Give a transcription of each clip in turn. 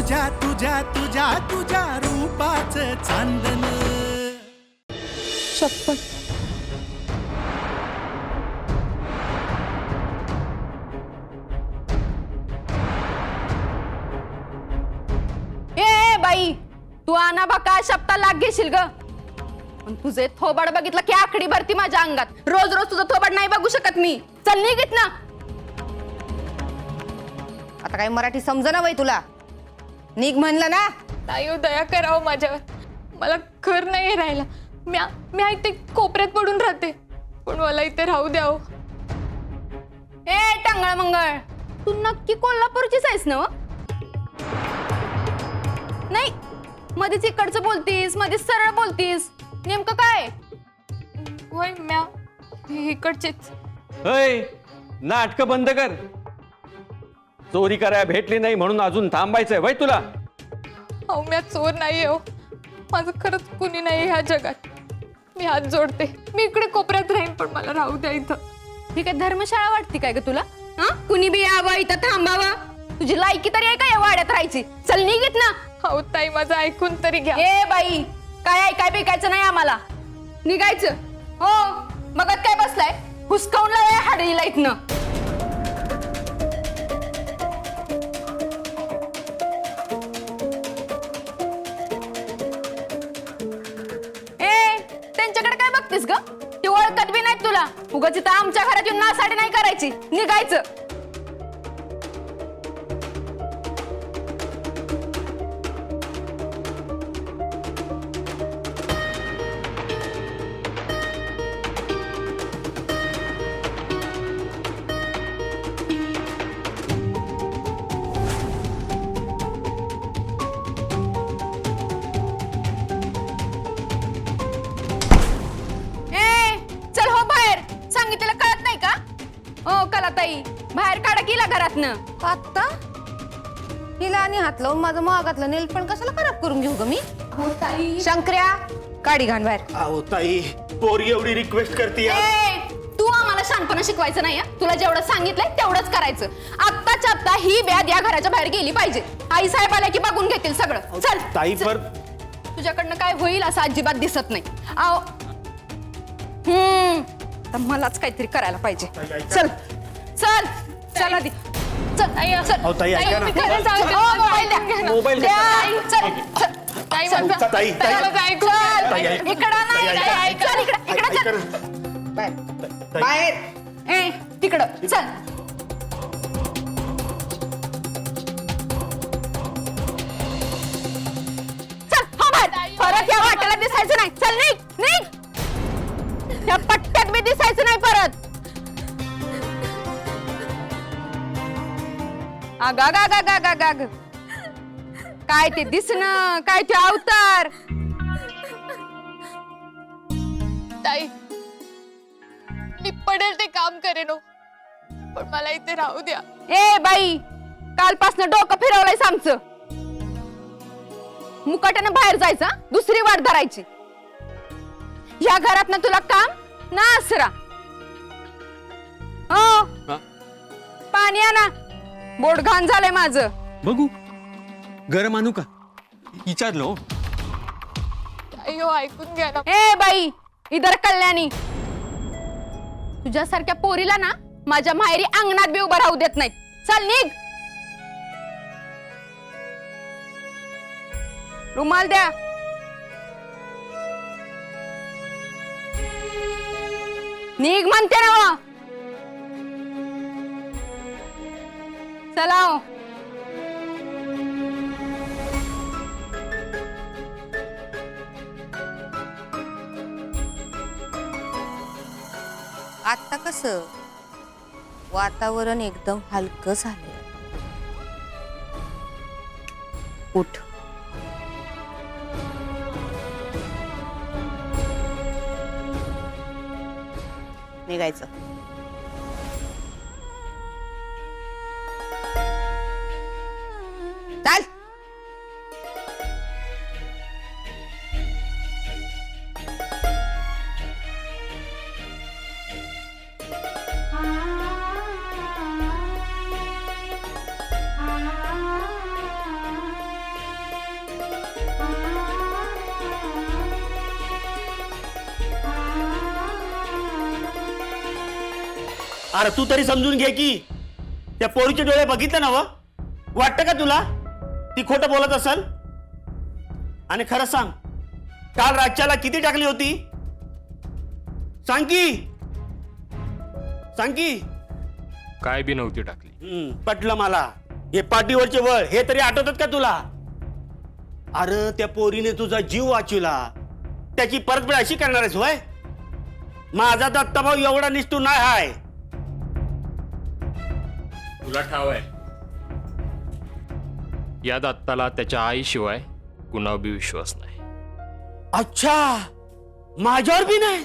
तुझ्या तुझ्या तुझ्या तुझ्या रूपाचं चांदण. शपथ. ए बाई, तू आना बा काय शब्दा लाग घेशील ग. पण तुझे थोबाड बघितलं की आखडी भरती माझ्या अंगात. रोज रोज तुझं थोबाड नाही बघू शकत मी. चल निघित ना. आता काय मराठी समजना बाई तुला. निघ म्हणलं ना. ताई दया करावं माझ्यावर. मला घर नाही राहिला. मी इथे कोपऱ्यात पडून राहते, पण मला इथे राहू द्यावं. ए टांगळ मंगळ, तू नक्की कोल्हापूरचीच आहेस ना? नाही, मध्येच इकडचं बोलतीस, मध्येच सरळ बोलतीस. नेमकं काय? होय, म्या इकडचेच. होय, नाटक बंद कर. चोरी करायला भेटली नाही म्हणून अजून थांबायचंय वय तुला? अहो म्या चोर नाही हो. माझं खरंच कुणी नाही ह्या जगात. मी हात जोडते. मी इकडे कोपऱ्यात राहीन, पण मला राहू द्या इथं. ही काय धर्मशाळा वाटते काय ग तुला? हा, कुणी बी यावं इथं थांबावं. तुझी लायकी तरी आहे का या वाड्यात राहायची? चल निघित ना. हो ताई, माझं ऐकून तरी घ्या. ए बाई, काय ऐकाय बिकायचं नाही आम्हाला. निघायचं. हो, बघत काय बसलाय? हुसकावून लावाय हाडीला इथनं. ए, त्यांच्याकडे काय बघतेस ग? ती ओळखत बी नाही तुला. उगाच इथं आमच्या घरात येऊन नासाडी नाही करायची. निघायचं. ताई बाहेर काढा गेला घरातनं. आता हिला आणि हात लावून माझं महागातलं नेल पण कशाला खराब करून घेऊ ग मी? हो ताई. शंकर्या, काढी घाण बाहेर. अहो ताई, पोरी एवढी रिक्वेस्ट करते. तू आम्हाला शानपणा शिकवायचं नाही. तुला जेवढं सांगितलंय तेवढंच करायचं. आत्ताच्या आत्ता ही ब्याद या घराच्या बाहेर गेली पाहिजे. आई साहेब आल्या की बघून घेतील सगळं. चल ताई पर तुझ्याकडनं काय होईल असं अजिबात दिसत नाही. आओ तर मलाच काहीतरी करायला पाहिजे. चल चल चल आधी चल. चल. अहो ताई ऐका ना. मोबाईल द्या. मोबाईल द्या. चल चल. ताई चल. माझं- ताई ताई ताई माझं ऐकून घ्या. ताई, चल. इकडं नाही. ताई, ऐका. चल इकडं चल. बाहेर बाहेर. ए तिकडं चल. चल हो बाहेर. परत या वाट्याला दिसायचं नाही. चल निघ निघ. या पट्ट्यात बी दिसायचं नाही परत. आग काय ते दिसणं, काय ते अवतार. ताई मी पडेल ते काम करेन हो, पण मला इथे राहू द्या. ए बाई, कालपासनं डोकं फिरवलंयस आमचं. मुकाट्यानं बाहेर जायचं. दुसरी वाट धरायची. या घरात ना तुला काम ना आसरा. हो पाणी आणा. बोट घाण झालंय माझं. बघू गरम आणू का विचारलो. ताई हो ऐकून घ्या ना. ए बाई, इधर कल्याणी. तुझ्यासारख्या पोरीला ना माझ्या माहेरी अंगणात बी उभं राहू देत नाहीत. चल निघ. रुमाल द्या. निघ म्हणते ना. चला. आता कसं वातावरण एकदम हलकं झालंय. उठ. निघायचं. चाल. अरे तू तरी समजून घे की त्या पोरीचे डोळे बघितले ना व वाटतं का तुला ती खोटं बोलत असेल? आणि खरं सांग, काल राज्याला किती टाकली होती? सांग की. काय बी नव्हती टाकली. पटलं मला. हे पाठीवरचे वळ हे तरी आठवतात का तुला? अरे त्या पोरीने तुझा जीव वाचवला, त्याची परतफेड अशी करणार आहेस होय? माझा दत्ताभाऊ एवढा निष्ठूर नाही हाय. तुला ठाव आहे, या दत्ताला त्याच्या आईशिवाय कुणावर बी विश्वास नाही. अच्छा, माझ्यावर बी नाही?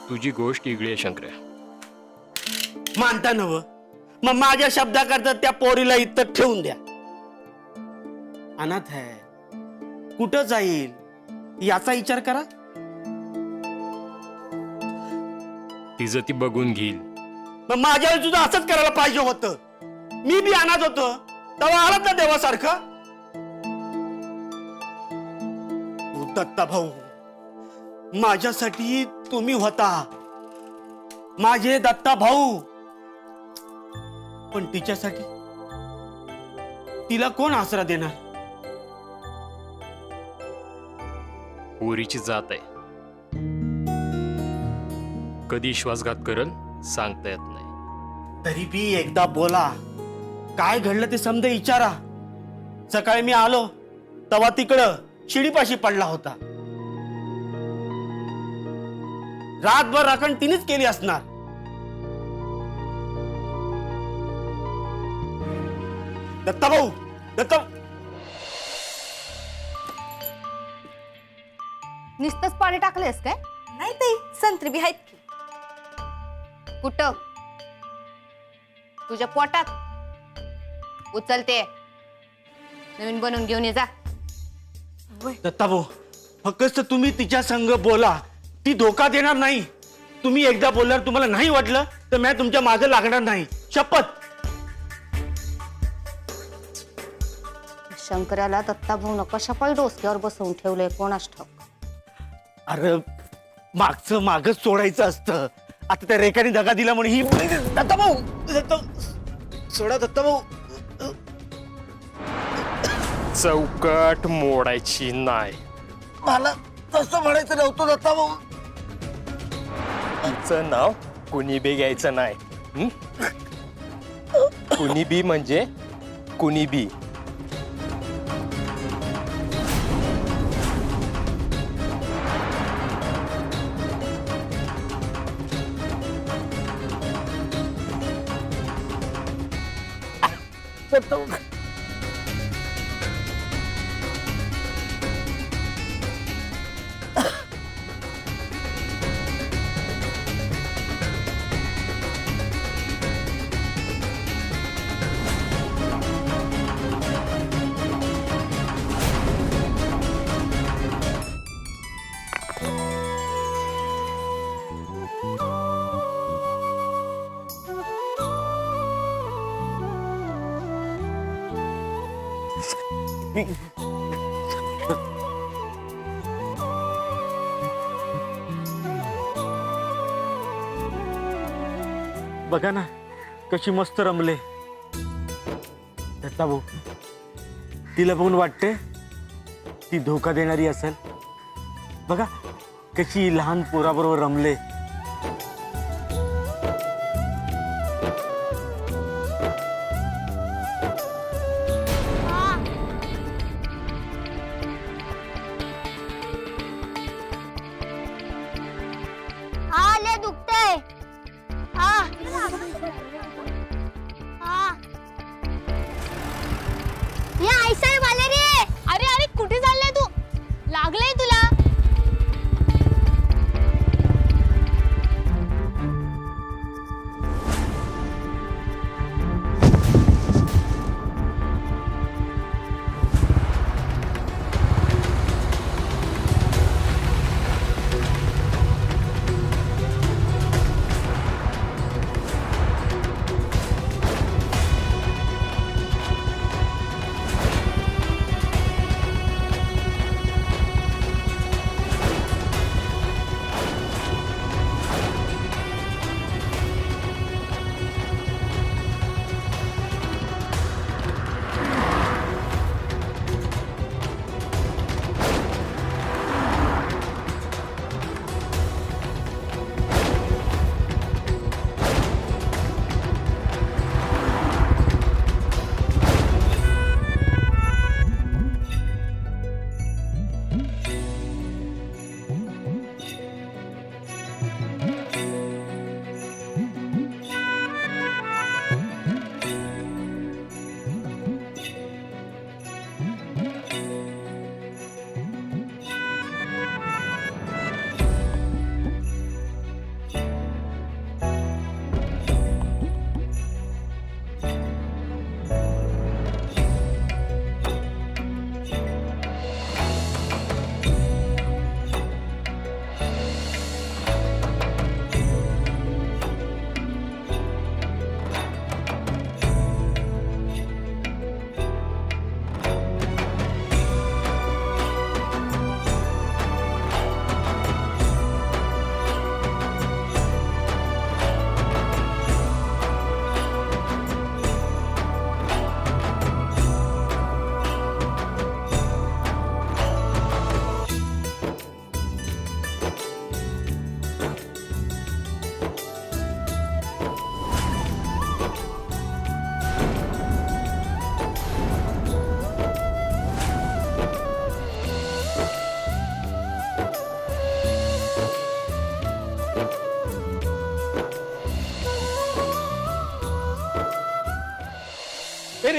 तुझी गोष्ट वेगळी आहे शंकर्या. मानता नव, मग माझ्या शब्दाकरता त्या पोरीला इथं ठेवून द्या. अनाथ आहे, कुठं जाईल याचा विचार करा. तिचं ती बघून घेईल. मग माझ्या वेळी तुझं असंच करायला पाहिजे होतं. मी बी अनाथ होतो तेव्हा आलात ना देवासारखं. दत्ता भाऊ, माझ्यासाठी तुम्ही होता, माझे दत्ता भाऊ. पण तिच्यासाठी तिला कोण आसरा देणार? पोरीची जात आहे, कधी विश्वासघात करल सांगता येत नाही. तरी बी एकदा बोला, काय घडलं ते समजा विचारा. सकाळी मी आलो तेव्हा तिकडं शिडीपाशी पडला होता. रातभर राखण तिनेच केली असणार. दत्ता भाऊ, नुसतंच पाणी टाकलेस काय? नाही ताई, संत्री बी आहेत की. कुठं? तुझ्या पोटात? उचलते, नवीन बनवून घेऊन ये जा. दत्ता भाऊ, फक्त तुम्ही तिच्या संग बोला, ती धोका देणार नाही. तुम्ही एकदा बोलल्यावर तुम्हाला नाही वाटलं तर मी तुमच्या मागे लागणार नाही, शपथ. शंकराला दत्ता भाऊ कशापायी डोसक्यावर बसवून ठेवलंय कोणास ठाऊक. अरे मागचं मागच सोडायचं असतं. आता त्या रेखाने दगा दिला म्हणून ही दत्ता भाऊ, सोडा दत्ता भाऊ. चौकट मोडायची नाही. मला तसं म्हणायचं नव्हतं दत्ता भाऊ. तिचं नाव कुणी बी घ्यायचं नाही. कुणी बी म्हणजे कुणी बी. बघा ना कशी मस्त रमले. दत्ता भाऊ, तिला बघून वाटते ती धोका देणारी असेल. बघा कशी लहान पोराबरोबर रमले. अरे अरे कुठे चाललाय तू? लागलंय तुला?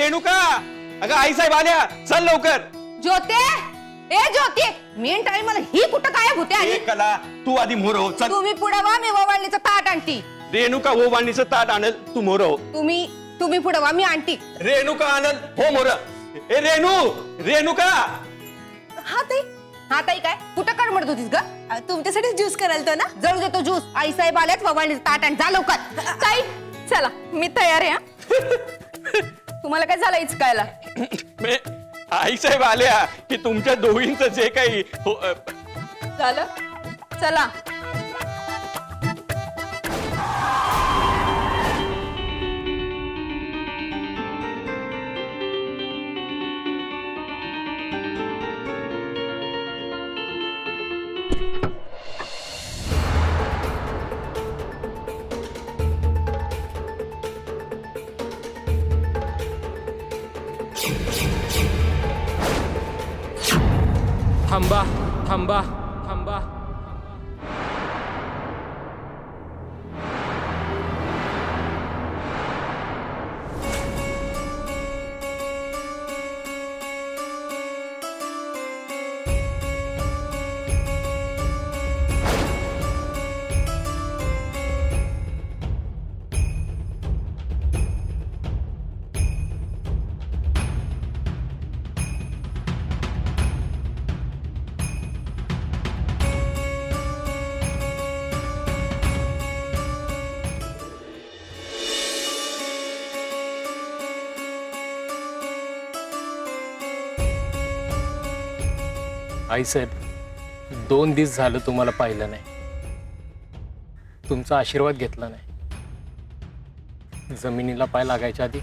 रेणुका, अगं आईसाहेब आल्या, चल लवकर. ज्योते, ए ज्योते, मेन टाइम मला ही कुठं गायब होते ए आणि कला, तू आधी मोर हो, चल. तुम्ही पुढे वा, मी ववाळणीचं ताट आणती. रेणुका हो वाणीचं ताट आणल, तू मोर हो. तुम्ही पुढे वा, मी आणती. रेणुका आणल हो मोर. ए रेणुका. हा ताई काय कुठं काढ म्हणत होतीस ग? तुमच्यासाठी ज्यूस करायला तो ना, जळू देतो ज्यूस. आई साहेब आल्यात, ववाळणीचं ताट आण, जा लवकर. ताई चला मी तयार आहे हा. तुम्हाला काय झालं इचकायला? आईसाहेब आल्या की तुमच्या दोघींचं जे काही झालं चला. थांबा थांबा थांबा. आईसाहेब, 2 दिवस झालं तुम्हाला पाहिलं नाही, तुमचा आशीर्वाद घेतला नाही. जमिनीला पाय लागायच्या आधी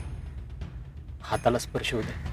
हाताला स्पर्श होऊ दे.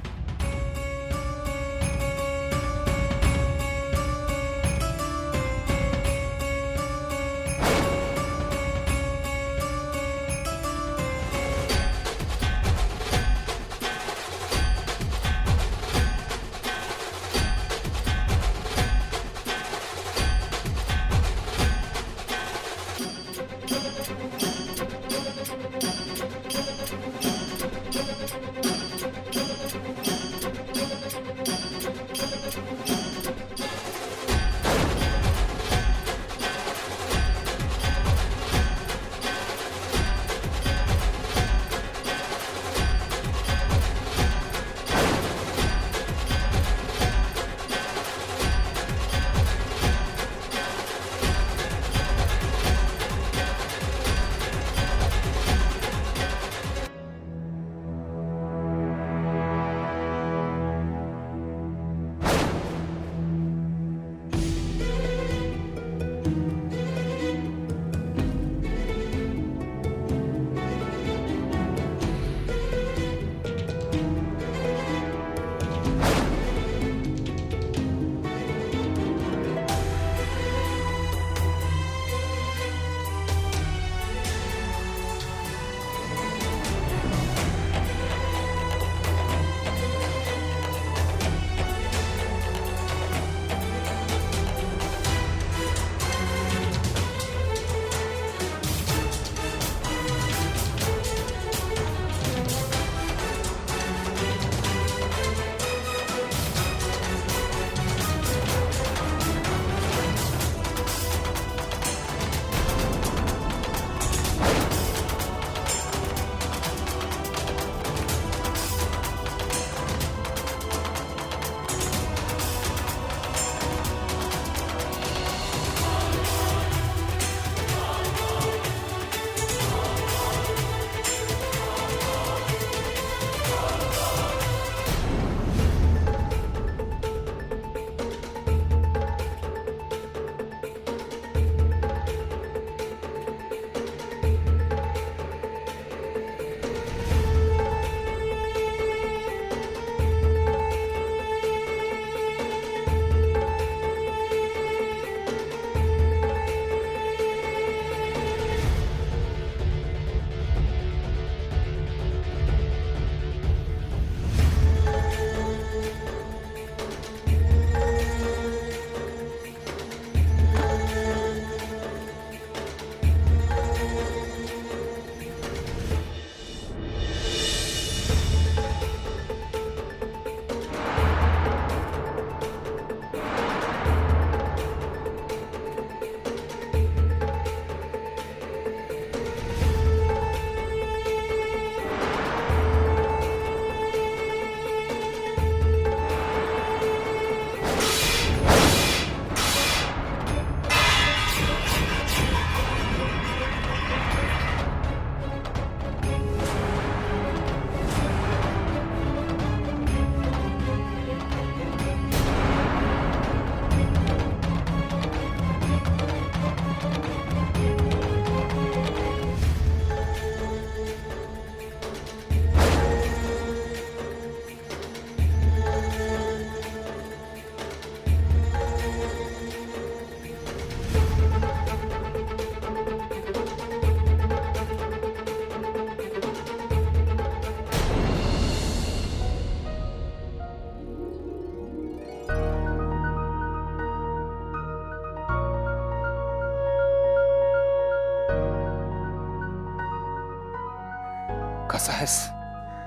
कसा आहेस?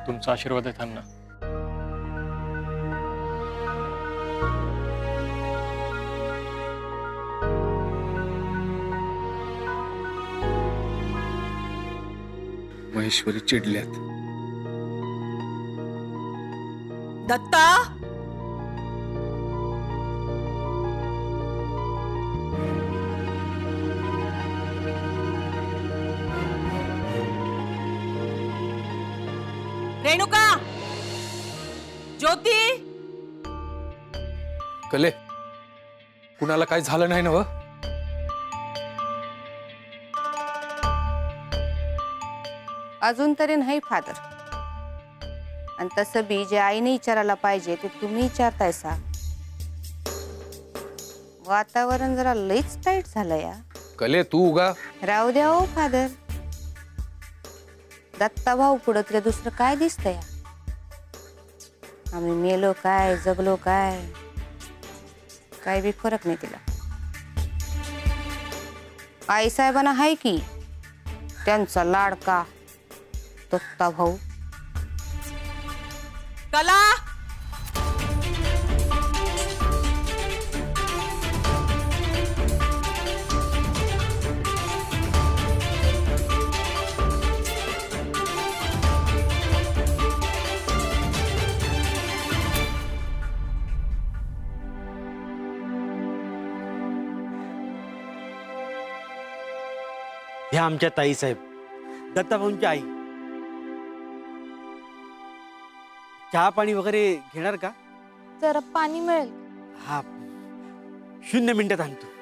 तुमचा आशीर्वाद आहे त्यांना. महेश्वरी चिडल्यात. दत्ता रेणुका ज्योती कले, कुणाला काय झालं नाही ना व? अजून तरी नाही फादर. आणि तसं बी जे आईने विचारायला पाहिजे ते तुम्ही विचारताय सा. वातावरण जरा लईच टाईट झालं या. कले तू उगा राहू द्या हो फादर. दत्ता भाऊ पुढं तुला दुसरं काय दिसतंय या? आम्ही मेलो काय जगलो काय काय बी फरक नाही तिला. आई साहेबांना हाय की त्यांचा लाडका दत्ता भाऊ. कला ह्या आमच्या ताई साहेब, दत्ताभाऊंची आई. चहा पाणी वगैरे घेणार का? जरा पाणी मिळेल? हा 0 मिनिटात आणतो.